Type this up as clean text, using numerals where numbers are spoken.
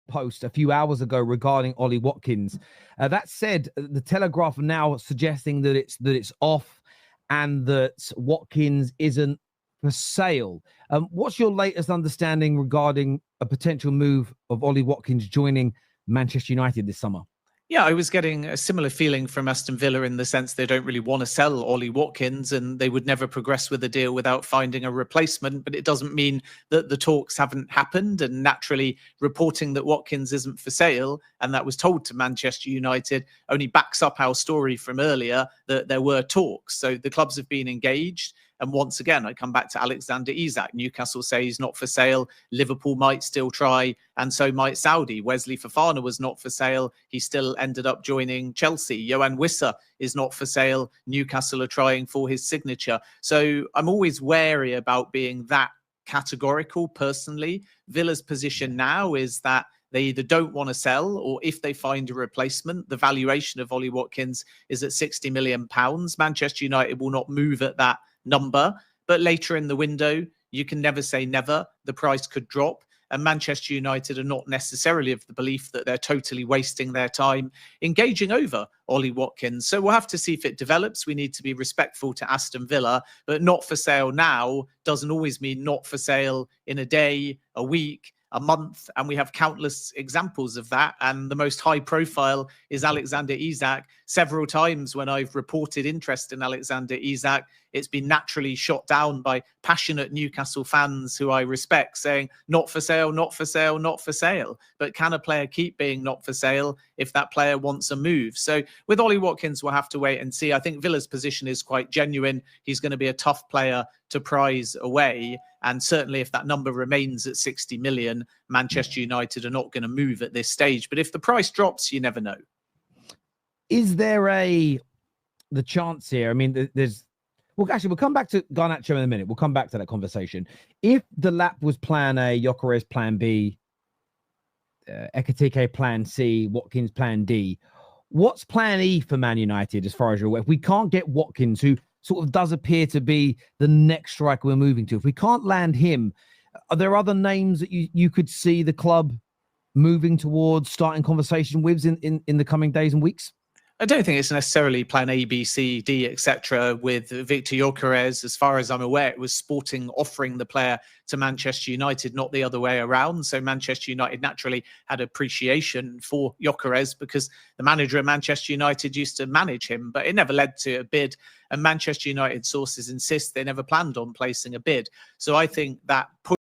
post a few hours ago regarding Ollie Watkins. That said, the Telegraph are now suggesting that it's off and that Watkins isn't for sale. What's your latest understanding regarding a potential move of Ollie Watkins joining Manchester United this summer? Yeah, I was getting a similar feeling from Aston Villa in the sense they don't really want to sell Ollie Watkins and they would never progress with the deal without finding a replacement. But it doesn't mean that the talks haven't happened. And naturally, reporting that Watkins isn't for sale and that was told to Manchester United only backs up our story from earlier that there were talks. So the clubs have been engaged. And once again, I come back to Alexander Isak. Newcastle say he's not for sale. Liverpool might still try, and so might Saudi. Wesley Fofana was not for sale. He still ended up joining Chelsea. Yohan Wissa is not for sale. Newcastle are trying for his signature. So I'm always wary about being that categorical personally. Villa's position now is that they either don't want to sell, or if they find a replacement, the valuation of Ollie Watkins is at £60 million. Manchester United will not move at that number, but later in the window, you can never say never. The price could drop, and Manchester United are not necessarily of the belief that they're totally wasting their time engaging over Ollie Watkins. So we'll have to see if it develops. We need to be respectful to Aston Villa, but not for sale now doesn't always mean not for sale in a day, a week, a month, and we have countless examples of that. And the most high profile is Alexander Isak. Several times when I've reported interest in Alexander Isak, it's been naturally shot down by passionate Newcastle fans who I respect, saying not for sale, not for sale, not for sale. But can a player keep being not for sale if that player wants a move? So with Ollie Watkins, we'll have to wait and see. I think Villa's position is quite genuine. He's going to be a tough player to prize away. And certainly if that number remains at 60 million, Manchester United are not going to move at this stage. But if the price drops, you never know. Is there the chance here? I mean, well, actually, we'll come back to Garnacho in a minute. We'll come back to that conversation. If the lap was plan A, Gyökeres plan B, Ekitike plan C, Watkins plan D, what's plan E for Man United as far as you're aware? If we can't get Watkins, who sort of does appear to be the next striker we're moving to, if we can't land him, are there other names that you could see the club moving towards starting conversation with in the coming days and weeks? I don't think it's necessarily plan A, B, C, D, etc. with Victor Gyökeres. As far as I'm aware, it was Sporting offering the player to Manchester United, not the other way around. So Manchester United naturally had appreciation for Gyökeres because the manager at Manchester United used to manage him, but it never led to a bid. And Manchester United sources insist they never planned on placing a bid. So I think that